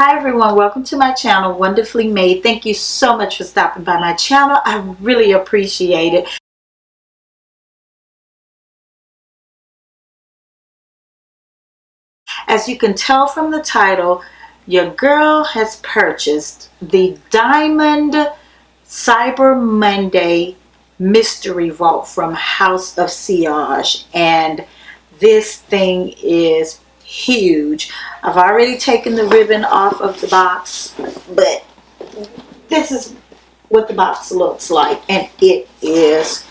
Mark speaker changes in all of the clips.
Speaker 1: Hi everyone, welcome to my channel, Wonderfully Made. Thank you so much for stopping by my channel. I really appreciate it. As you can tell from the title, your girl has purchased the Diamond Cyber Monday Mystery Vault from House of Sillage, and this thing is huge. I've already taken the ribbon off of the box, but this is what the box looks like, and it is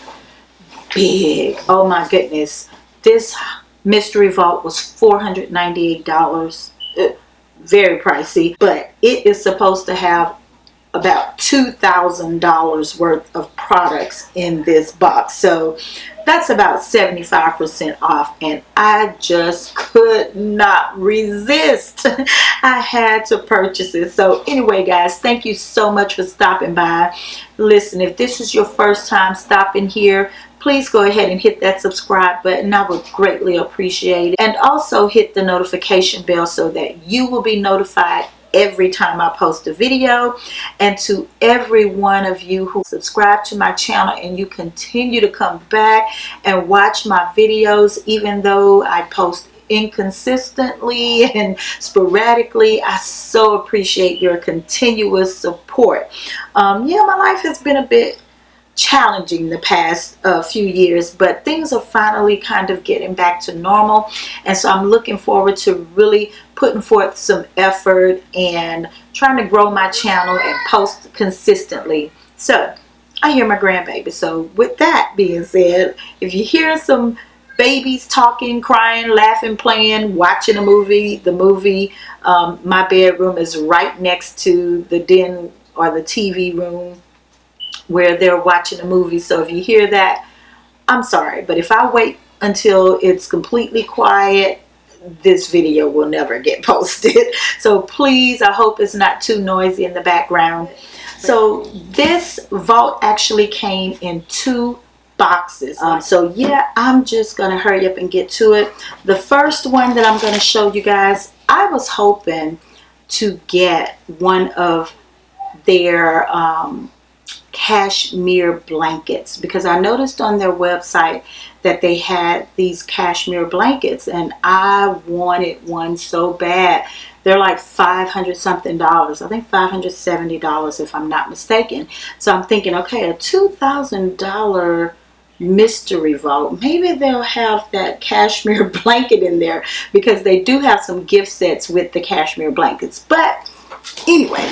Speaker 1: big. Oh my goodness, this mystery vault was $498. Very pricey, but it is supposed to have about $2,000 worth of products in this box, so that's about 75% off, and I just could not resist. I had to purchase it. So anyway guys, thank you so much for stopping by. Listen, if this is your first time stopping here, please go ahead and hit that subscribe button. I would greatly appreciate it, and also hit the notification bell so that you will be notified every time I post a video. And to every one of you who subscribe to my channel and you continue to come back and watch my videos, even though I post inconsistently and sporadically, I so appreciate your continuous support. Yeah, my life has been a bit challenging the past few years, but things are finally kind of getting back to normal, and so I'm looking forward to really putting forth some effort and trying to grow my channel and post consistently. So I hear my grandbaby. So with that being said, if you hear some babies talking, crying, laughing, playing, watching a movie, my bedroom is right next to the den or the TV room where they're watching a movie. So if you hear that, I'm sorry, but if I wait until it's completely quiet, this video will never get posted. So please, I hope it's not too noisy in the background. So this vault actually came in 2 boxes. So yeah, I'm just gonna hurry up and get to it. The first one that I'm gonna show you guys, I was hoping to get one of their cashmere blankets, because I noticed on their website that they had these cashmere blankets and I wanted one so bad. They're like $500 something, I think $570 if I'm not mistaken. So I'm thinking, okay, a $2,000 mystery vault, maybe they'll have that cashmere blanket in there, because they do have some gift sets with the cashmere blankets. But anyway,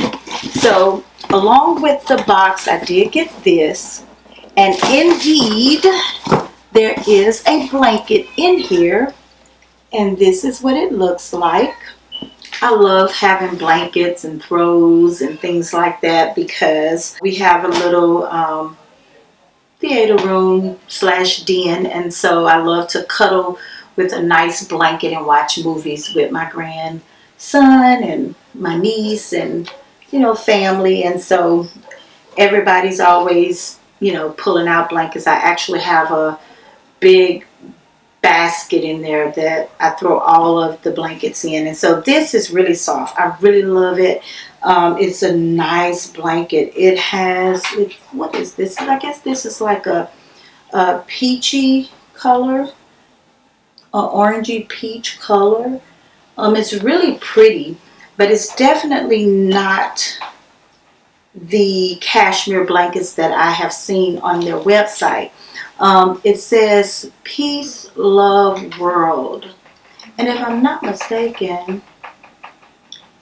Speaker 1: so along with the box, I did get this, and indeed there is a blanket in here, and this is what it looks like. I love having blankets and throws and things like that, because we have a little theater room / den, and so I love to cuddle with a nice blanket and watch movies with my grandson and my niece and, you know, family. And so everybody's always, you know, pulling out blankets. I actually have a big basket in there that I throw all of the blankets in, and so this is really soft. I really love it. It's a nice blanket. It has, what is this? I guess this is like a peachy color, orangey peach color. It's really pretty, but it's definitely not the cashmere blankets that I have seen on their website. It says Peace, Love, World. And if I'm not mistaken,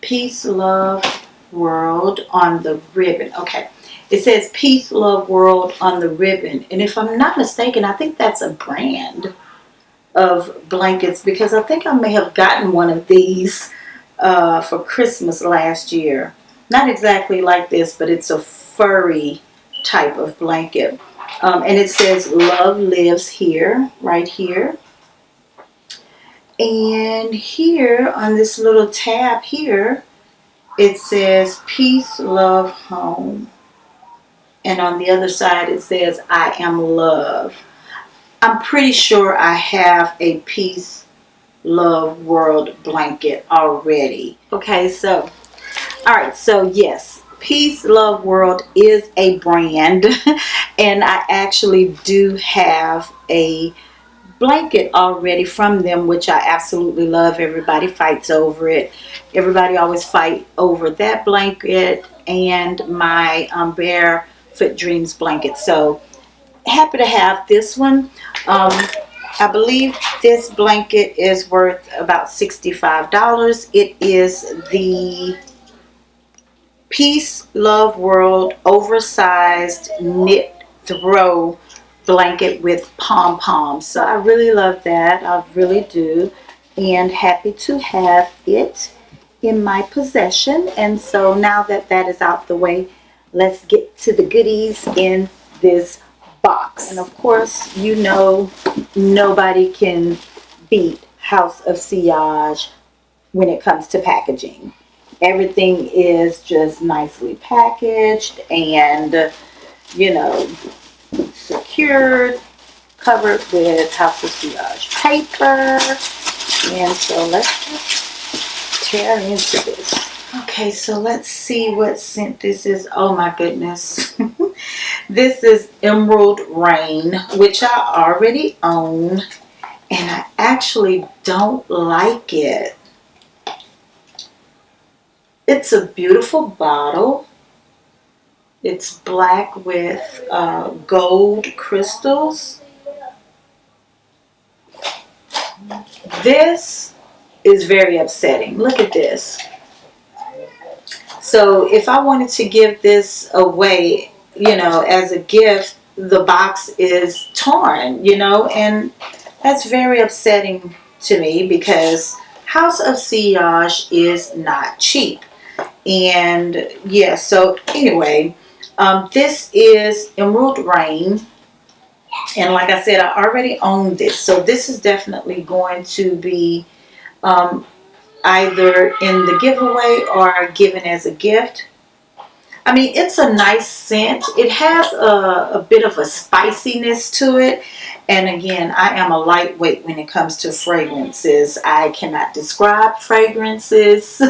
Speaker 1: Peace, Love, World on the ribbon. Okay. It says Peace, Love, World on the ribbon. And if I'm not mistaken, I think that's a brand of blankets, because I think I may have gotten one of these for Christmas last year. Not exactly like this, but it's a furry type of blanket. And it says Love Lives Here, right here. And here on this little tab here, it says Peace, Love, Home. And on the other side it says I Am Love. I'm pretty sure I have a Peace, Love, World blanket already. Okay, so All right, so yes, Peace Love World is a brand, and I actually do have a blanket already from them, which I absolutely love. Everybody fights over it. Everybody always fight over that blanket and my Barefoot Dreams blanket. So happy to have this one. I believe this blanket is worth about $65. It is the Peace Love World oversized knit throw blanket with pom poms. So I really love that. I really do. And happy to have it in my possession. And so now that that is out the way, let's get to the goodies in this box. And of course, you know, nobody can beat House of Sillage when it comes to packaging. Everything is just nicely packaged and, you know, secured, covered with House of Sillage paper. And so let's just tear into this. Okay, so let's see what scent this is. Oh my goodness. This is Emerald Rain, which I already own, and I actually don't like it. It's a beautiful bottle. It's black with gold crystals. This is very upsetting. Look at this. So if I wanted to give this away, you know, as a gift, the box is torn, you know, and that's very upsetting to me because House of Sillage is not cheap. And yeah, so anyway, this is Emerald Rain. And like I said, I already own this. So this is definitely going to be either in the giveaway or given as a gift. I mean, it's a nice scent. It has a bit of a spiciness to it. And again, I am a lightweight when it comes to fragrances. I cannot describe fragrances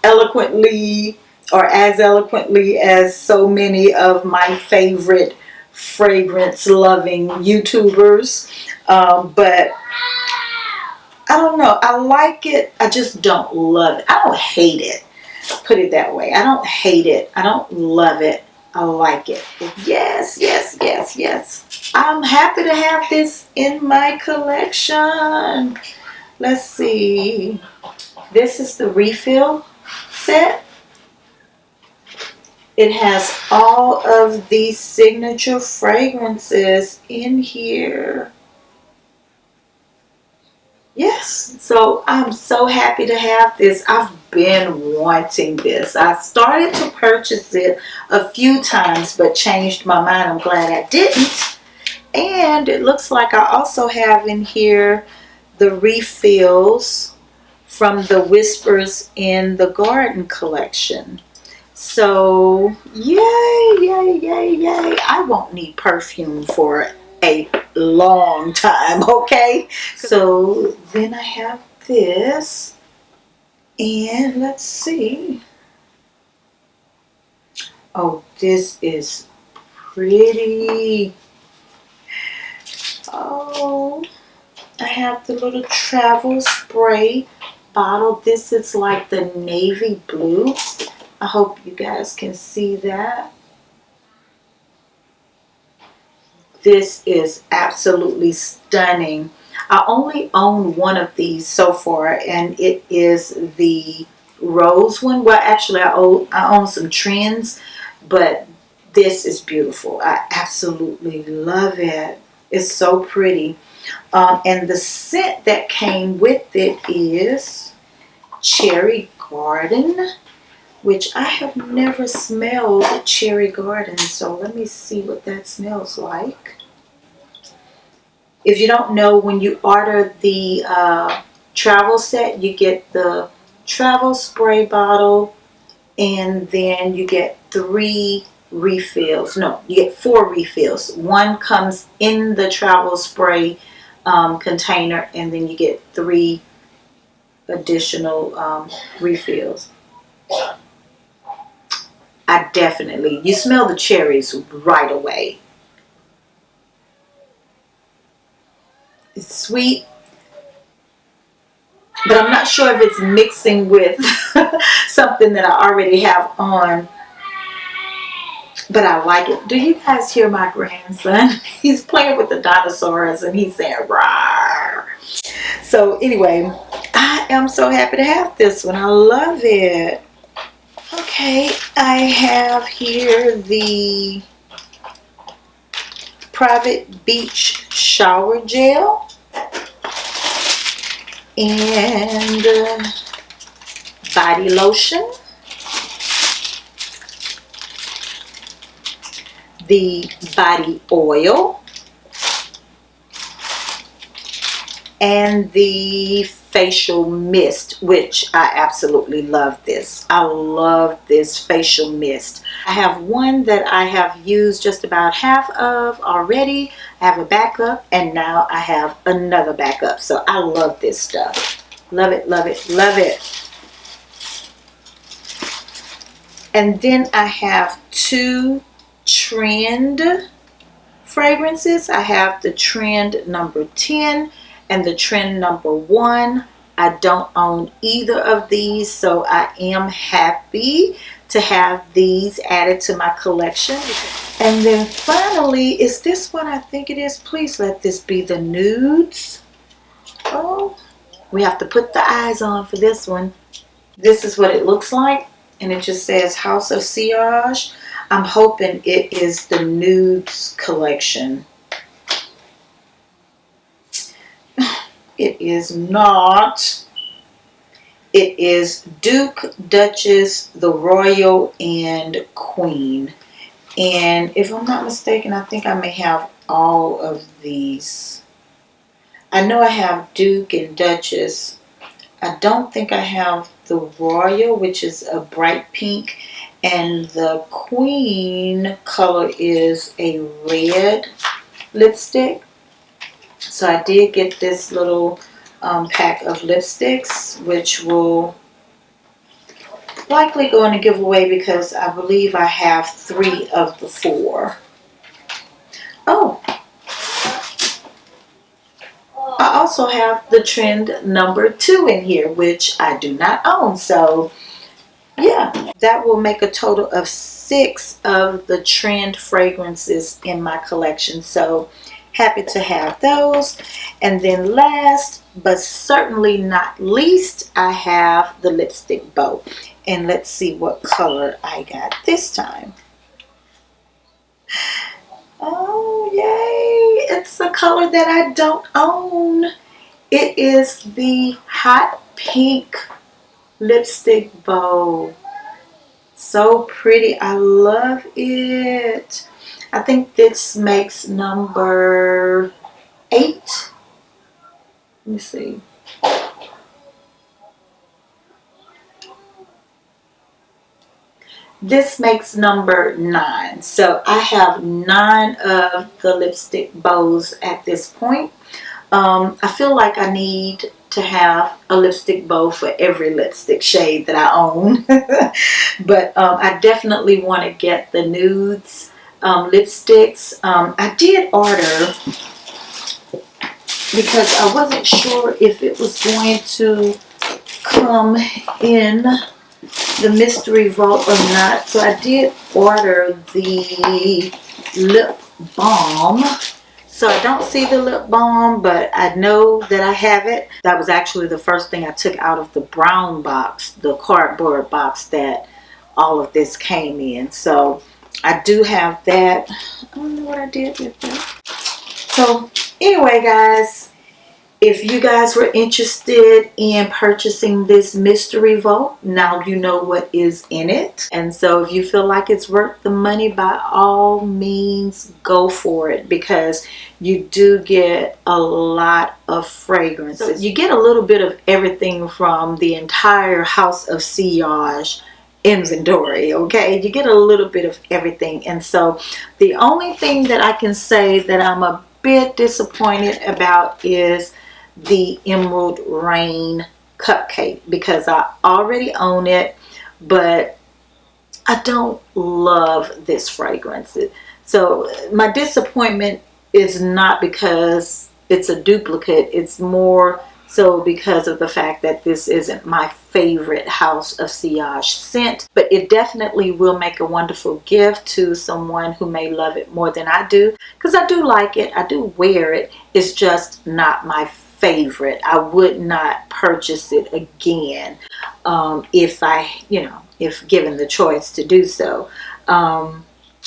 Speaker 1: eloquently or as eloquently as so many of my favorite fragrance loving YouTubers. But I don't know. I like it. I just don't love it. I don't hate it. Put it that way. I don't hate it. I don't love it. I like it. Yes, yes, yes, yes. I'm happy to have this in my collection. Let's see. This is the refill set. It has all of these signature fragrances in here. Yes, so I'm so happy to have this. I've been wanting this. I started to purchase it a few times but changed my mind. I'm glad I didn't. And it looks like I also have in here the refills from the Whispers in the Garden collection. So yay, yay, yay, yay. I won't need perfume for a long time, okay? So then I have this, and let's see. Oh, this is pretty. Oh, I have the little travel spray bottle. This is like the navy blue. I hope you guys can see that. This is absolutely stunning. I only own one of these so far, and it is the rose one. Well, actually, I own some trends, but this is beautiful. I absolutely love it. It's so pretty. And the scent that came with it is Cherry Garden, which I have never smelled Cherry Garden. So let me see what that smells like. If you don't know, when you order the travel set, you get the travel spray bottle, and then you get 3 refills. No, you get 4 refills. One comes in the travel spray container, and then you get 3 additional refills. definitely, you smell the cherries right away. It's sweet, but I'm not sure if it's mixing with something that I already have on. But I like it. Do you guys hear my grandson? He's playing with the dinosaurs and he's saying "rawr." So anyway, I am so happy to have this one. I love it. Okay, I have here the Private Beach Shower Gel and body lotion. The body oil and the facial mist, which I absolutely love this. I love this facial mist. I have one that I have used just about half of already. I have a backup and now I have another backup. So I love this stuff. Love it, love it, love it. And then I have two trend fragrances. I have the trend number 10 and the trend number 1. I don't own either of these, so I am happy to have these added to my collection. And then finally, is this what I think it is? Please let this be the nudes. Oh, we have to put the eyes on for this one. This is what it looks like, and it just says House of Sillage. I'm hoping it is the nudes collection. It is not. It is Duke, Duchess, the Royal, and Queen. And if I'm not mistaken, I think I may have all of these. I know I have Duke and Duchess. I don't think I have the Royal, which is a bright pink. And the Queen color is a red lipstick. So I did get this little pack of lipsticks, which will likely go in a giveaway because I believe I have 3 of the 4. Oh, I also have the trend number 2 in here, which I do not own. So yeah, that will make a total of 6 of the trend fragrances in my collection. So happy to have those. And then last but certainly not least, I have the lipstick bow. And let's see what color I got this time. Oh, yay! It's a color that I don't own. It is the hot pink lipstick bow. So pretty. I love it. I think this makes number 8. Let me see. This makes number 9. So I have 9 of the lipstick bows at this point. I feel like I need to have a lipstick bow for every lipstick shade that I own. But I definitely want to get the nudes lipsticks. I did order because I wasn't sure if it was going to come in the mystery vault or not. So I did order the lip balm. So I don't see the lip balm, but I know that I have it. That was actually the first thing I took out of the brown box, the cardboard box that all of this came in. So I do have that. I don't know what I did with that. So anyway, guys, if you guys were interested in purchasing this mystery vault, now you know what is in it. And so if you feel like it's worth the money, by all means, go for it, because you do get a lot of fragrances. So you get a little bit of everything from the entire House of Sillage inventory, okay? You get a little bit of everything. And so the only thing that I can say that I'm a bit disappointed about is the Emerald Rain cupcake, because I already own it, but I don't love this fragrance. So my disappointment is not because it's a duplicate. It's more so because of the fact that this isn't my favorite House of Sillage scent. But it definitely will make a wonderful gift to someone who may love it more than I do. Because I do like it. I do wear it. It's just not my favorite. I would not purchase it again if if given the choice to do so.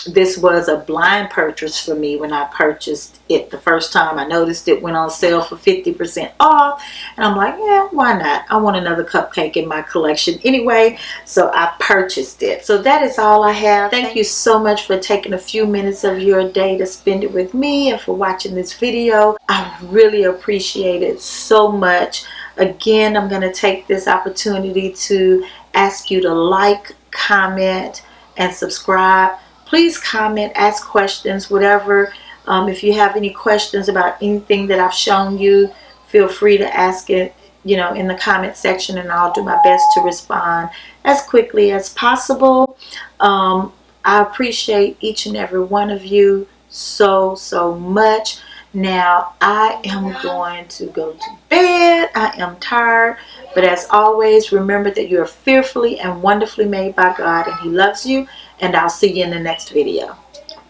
Speaker 1: This was a blind purchase for me when I purchased it the first time. I noticed it went on sale for 50% off, and I'm like, yeah, why not? I want another cupcake in my collection anyway, so I purchased it. So that is all I have. Thank you so much for taking a few minutes of your day to spend it with me and for watching this video. I really appreciate it so much. Again, I'm going to take this opportunity to ask you to like, comment, and subscribe. Please comment, ask questions, whatever. If you have any questions about anything that I've shown you, feel free to ask it, in the comment section, and I'll do my best to respond as quickly as possible. I appreciate each and every one of you so much. Now I am going to go to bed. I am tired, but as always, remember that you are fearfully and wonderfully made by God, and He loves you, and I'll see you in the next video.